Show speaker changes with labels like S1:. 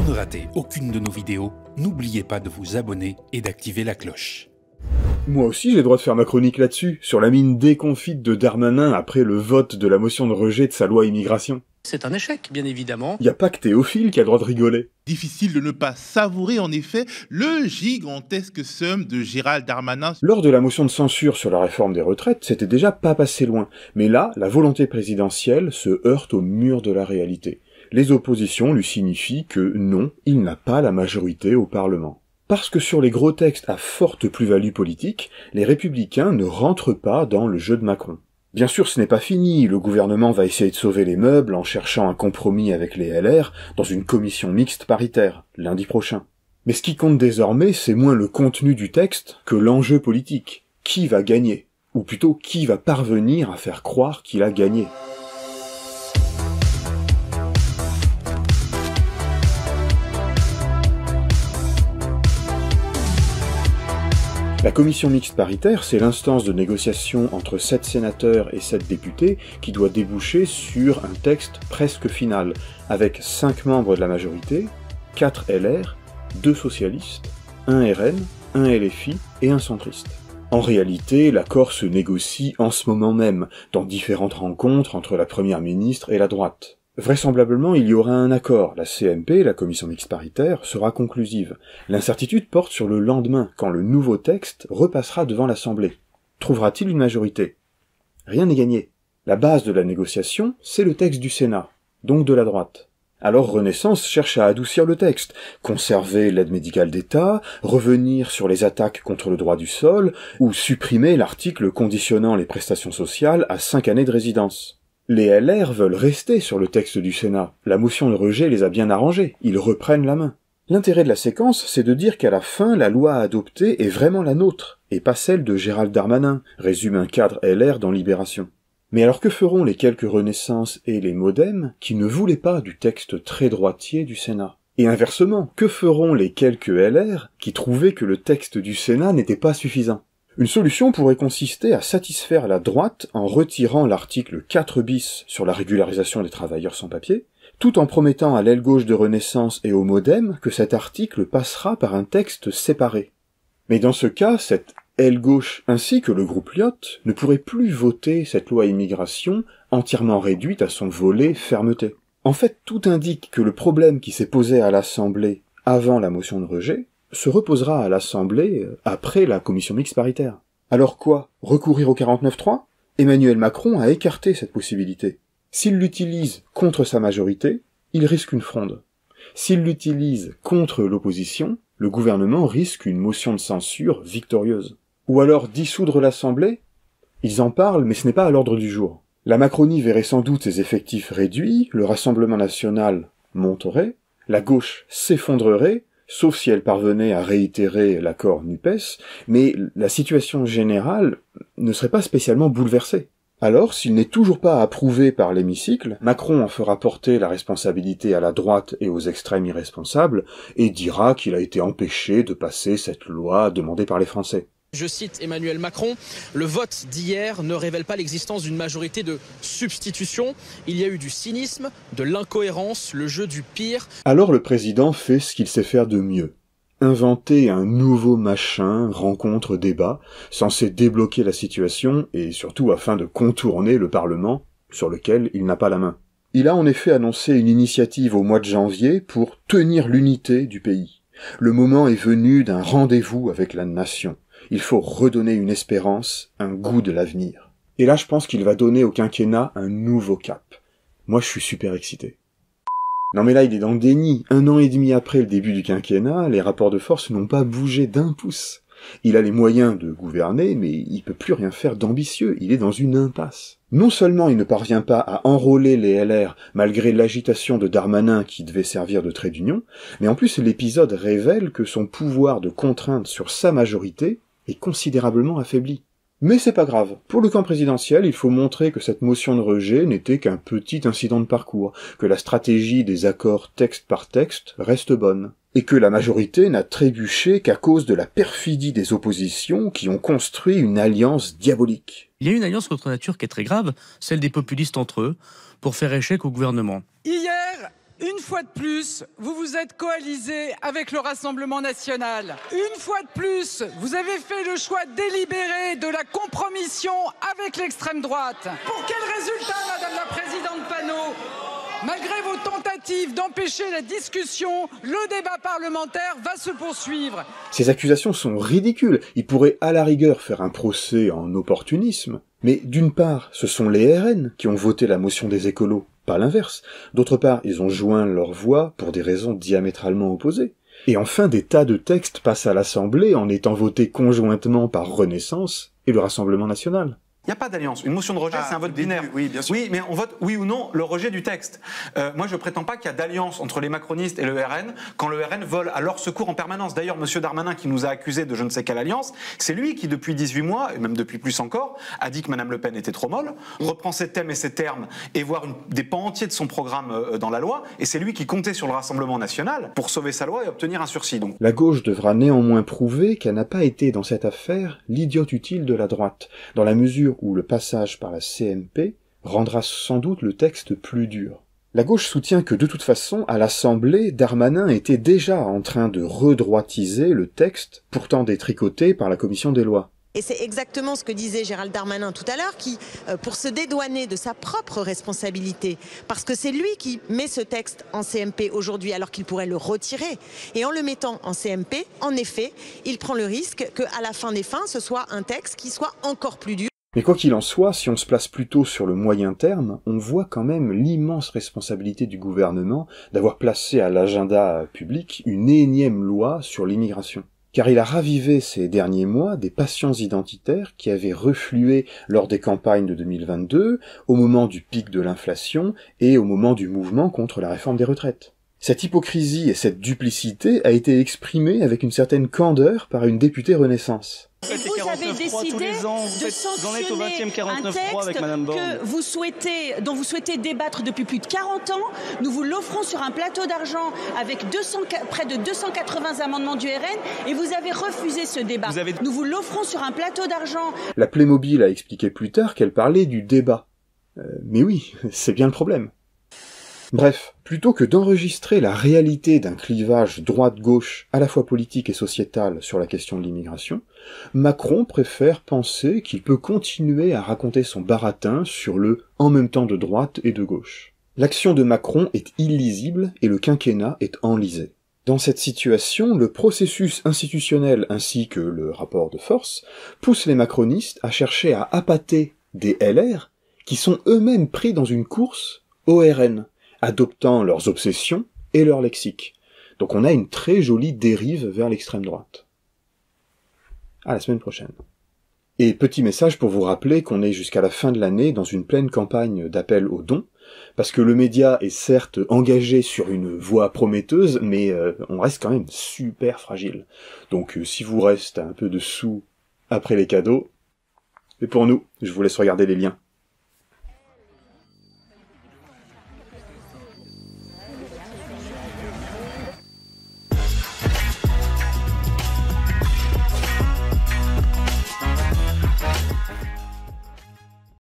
S1: Pour ne rater aucune de nos vidéos, n'oubliez pas de vous abonner et d'activer la cloche.
S2: Moi aussi j'ai le droit de faire ma chronique là-dessus, sur la mine déconfite de Darmanin après le vote de la motion de rejet de sa loi immigration.
S3: C'est un échec, bien évidemment.
S2: Y a pas que Théophile qui a le droit de rigoler.
S4: Difficile de ne pas savourer en effet le gigantesque somme de Gérald Darmanin.
S2: Lors de la motion de censure sur la réforme des retraites, c'était déjà pas passé loin. Mais là, la volonté présidentielle se heurte au mur de la réalité. Les oppositions lui signifient que non, il n'a pas la majorité au Parlement. Parce que sur les gros textes à forte plus-value politique, les Républicains ne rentrent pas dans le jeu de Macron. Bien sûr, ce n'est pas fini, le gouvernement va essayer de sauver les meubles en cherchant un compromis avec les LR dans une commission mixte paritaire, lundi prochain. Mais ce qui compte désormais, c'est moins le contenu du texte que l'enjeu politique. Qui va gagner? Ou plutôt, qui va parvenir à faire croire qu'il a gagné? La commission mixte paritaire, c'est l'instance de négociation entre 7 sénateurs et 7 députés qui doit déboucher sur un texte presque final, avec 5 membres de la majorité, 4 LR, 2 socialistes, 1 RN, 1 LFI et 1 centriste. En réalité, l'accord se négocie en ce moment même, dans différentes rencontres entre la première ministre et la droite. Vraisemblablement, il y aura un accord. La CMP, la commission mixte paritaire, sera conclusive. L'incertitude porte sur le lendemain, quand le nouveau texte repassera devant l'Assemblée. Trouvera-t-il une majorité? Rien n'est gagné. La base de la négociation, c'est le texte du Sénat, donc de la droite. Alors Renaissance cherche à adoucir le texte, conserver l'aide médicale d'État, revenir sur les attaques contre le droit du sol, ou supprimer l'article conditionnant les prestations sociales à 5 années de résidence. Les LR veulent rester sur le texte du Sénat. La motion de rejet les a bien arrangés. Ils reprennent la main. L'intérêt de la séquence, c'est de dire qu'à la fin, la loi adoptée est vraiment la nôtre, et pas celle de Gérald Darmanin, résume un cadre LR dans Libération. Mais alors que feront les quelques Renaissance et les Modem qui ne voulaient pas du texte très droitier du Sénat? Et inversement, que feront les quelques LR qui trouvaient que le texte du Sénat n'était pas suffisant? Une solution pourrait consister à satisfaire la droite en retirant l'article 4 bis sur la régularisation des travailleurs sans papier, tout en promettant à l'aile gauche de Renaissance et au Modem que cet article passera par un texte séparé. Mais dans ce cas, cette aile gauche ainsi que le groupe Lyot ne pourraient plus voter cette loi immigration entièrement réduite à son volet fermeté. En fait, tout indique que le problème qui s'est posé à l'Assemblée avant la motion de rejet se reposera à l'Assemblée après la commission mixte paritaire. Alors quoi? Recourir au 49.3? Emmanuel Macron a écarté cette possibilité. S'il l'utilise contre sa majorité, il risque une fronde. S'il l'utilise contre l'opposition, le gouvernement risque une motion de censure victorieuse. Ou alors dissoudre l'Assemblée? Ils en parlent, mais ce n'est pas à l'ordre du jour. La Macronie verrait sans doute ses effectifs réduits, le Rassemblement national monterait, la gauche s'effondrerait, sauf si elle parvenait à réitérer l'accord NUPES, mais la situation générale ne serait pas spécialement bouleversée. Alors, s'il n'est toujours pas approuvé par l'hémicycle, Macron en fera porter la responsabilité à la droite et aux extrêmes irresponsables, et dira qu'il a été empêché de passer cette loi demandée par les Français.
S5: Je cite Emmanuel Macron, « Le vote d'hier ne révèle pas l'existence d'une majorité de substitution. Il y a eu du cynisme, de l'incohérence, le jeu du pire. »
S2: Alors le président fait ce qu'il sait faire de mieux. Inventer un nouveau machin, rencontre, débat, censé débloquer la situation, et surtout afin de contourner le Parlement, sur lequel il n'a pas la main. Il a en effet annoncé une initiative au mois de janvier pour tenir l'unité du pays. Le moment est venu d'un rendez-vous avec la nation. Il faut redonner une espérance, un goût de l'avenir. Et là, je pense qu'il va donner au quinquennat un nouveau cap. Moi, je suis super excité. Non mais là, il est dans le déni. 1 an et demi après le début du quinquennat, les rapports de force n'ont pas bougé d'un pouce. Il a les moyens de gouverner, mais il peut plus rien faire d'ambitieux. Il est dans une impasse. Non seulement il ne parvient pas à enrôler les LR, malgré l'agitation de Darmanin qui devait servir de trait d'union, mais en plus l'épisode révèle que son pouvoir de contrainte sur sa majorité est considérablement affaibli. Mais c'est pas grave. Pour le camp présidentiel, il faut montrer que cette motion de rejet n'était qu'un petit incident de parcours, que la stratégie des accords texte par texte reste bonne, et que la majorité n'a trébuché qu'à cause de la perfidie des oppositions qui ont construit une alliance diabolique.
S3: Il y a une alliance contre nature qui est très grave, celle des populistes entre eux, pour faire échec au gouvernement.
S6: Hier, Une fois de plus, vous vous êtes coalisé avec le Rassemblement national. Une fois de plus, vous avez fait le choix délibéré de la compromission avec l'extrême droite. Pour quel résultat, Madame la Présidente Panot ? Malgré vos tentatives d'empêcher la discussion, le débat parlementaire va se poursuivre.
S2: Ces accusations sont ridicules. Ils pourraient à la rigueur faire un procès en opportunisme. Mais d'une part, ce sont les RN qui ont voté la motion des écolos, pas l'inverse. D'autre part, ils ont joint leur voix pour des raisons diamétralement opposées. Et enfin, des tas de textes passent à l'Assemblée en étant votés conjointement par Renaissance et le Rassemblement national.
S7: Il n'y a pas d'alliance. Une motion de rejet, c'est un vote binaire.
S8: Oui, bien sûr.
S7: Oui, mais on vote oui ou non le rejet du texte. Moi, je prétends pas qu'il y a d'alliance entre les macronistes et le RN quand le RN vole à leur secours en permanence. D'ailleurs, M. Darmanin, qui nous a accusés de je ne sais quelle alliance, c'est lui qui, depuis 18 mois, et même depuis plus encore, a dit que Mme Le Pen était trop molle, reprend ses thèmes et ses termes et voire des pans entiers de son programme dans la loi, et c'est lui qui comptait sur le Rassemblement national pour sauver sa loi et obtenir un sursis. Donc.
S2: La gauche devra néanmoins prouver qu'elle n'a pas été dans cette affaire l'idiote utile de la droite, dans la mesure où le passage par la CMP rendra sans doute le texte plus dur. La gauche soutient que de toute façon, à l'Assemblée, Darmanin était déjà en train de redroitiser le texte, pourtant détricoté par la commission des lois.
S9: Et c'est exactement ce que disait Gérald Darmanin tout à l'heure, qui, pour se dédouaner de sa propre responsabilité, parce que c'est lui qui met ce texte en CMP aujourd'hui, alors qu'il pourrait le retirer. Et en le mettant en CMP, en effet, il prend le risque qu'à la fin des fins, ce soit un texte qui soit encore plus dur.
S2: Mais quoi qu'il en soit, si on se place plutôt sur le moyen terme, on voit quand même l'immense responsabilité du gouvernement d'avoir placé à l'agenda public une énième loi sur l'immigration. Car il a ravivé ces derniers mois des passions identitaires qui avaient reflué lors des campagnes de 2022, au moment du pic de l'inflation et au moment du mouvement contre la réforme des retraites. Cette hypocrisie et cette duplicité a été exprimée avec une certaine candeur par une députée Renaissance.
S10: Et vous avez décidé de sanctionner un texte dont vous souhaitez débattre depuis plus de 40 ans. Nous vous l'offrons sur un plateau d'argent avec près de 280 amendements du RN et vous avez refusé ce débat. Nous vous l'offrons sur un plateau d'argent.
S2: La Playmobil a expliqué plus tard qu'elle parlait du débat. Mais oui, c'est bien le problème. Bref, plutôt que d'enregistrer la réalité d'un clivage droite-gauche à la fois politique et sociétal sur la question de l'immigration, Macron préfère penser qu'il peut continuer à raconter son baratin sur le « en même temps de droite et de gauche ». L'action de Macron est illisible et le quinquennat est enlisé. Dans cette situation, le processus institutionnel ainsi que le rapport de force poussent les macronistes à chercher à appâter des LR qui sont eux-mêmes pris dans une course au RN, adoptant leurs obsessions et leur lexique. Donc on a une très jolie dérive vers l'extrême droite. À la semaine prochaine. Et petit message pour vous rappeler qu'on est jusqu'à la fin de l'année dans une pleine campagne d'appel aux dons, parce que le média est certes engagé sur une voie prometteuse, mais on reste quand même super fragile. Donc si vous reste un peu de sous après les cadeaux, c'est pour nous, je vous laisse regarder les liens.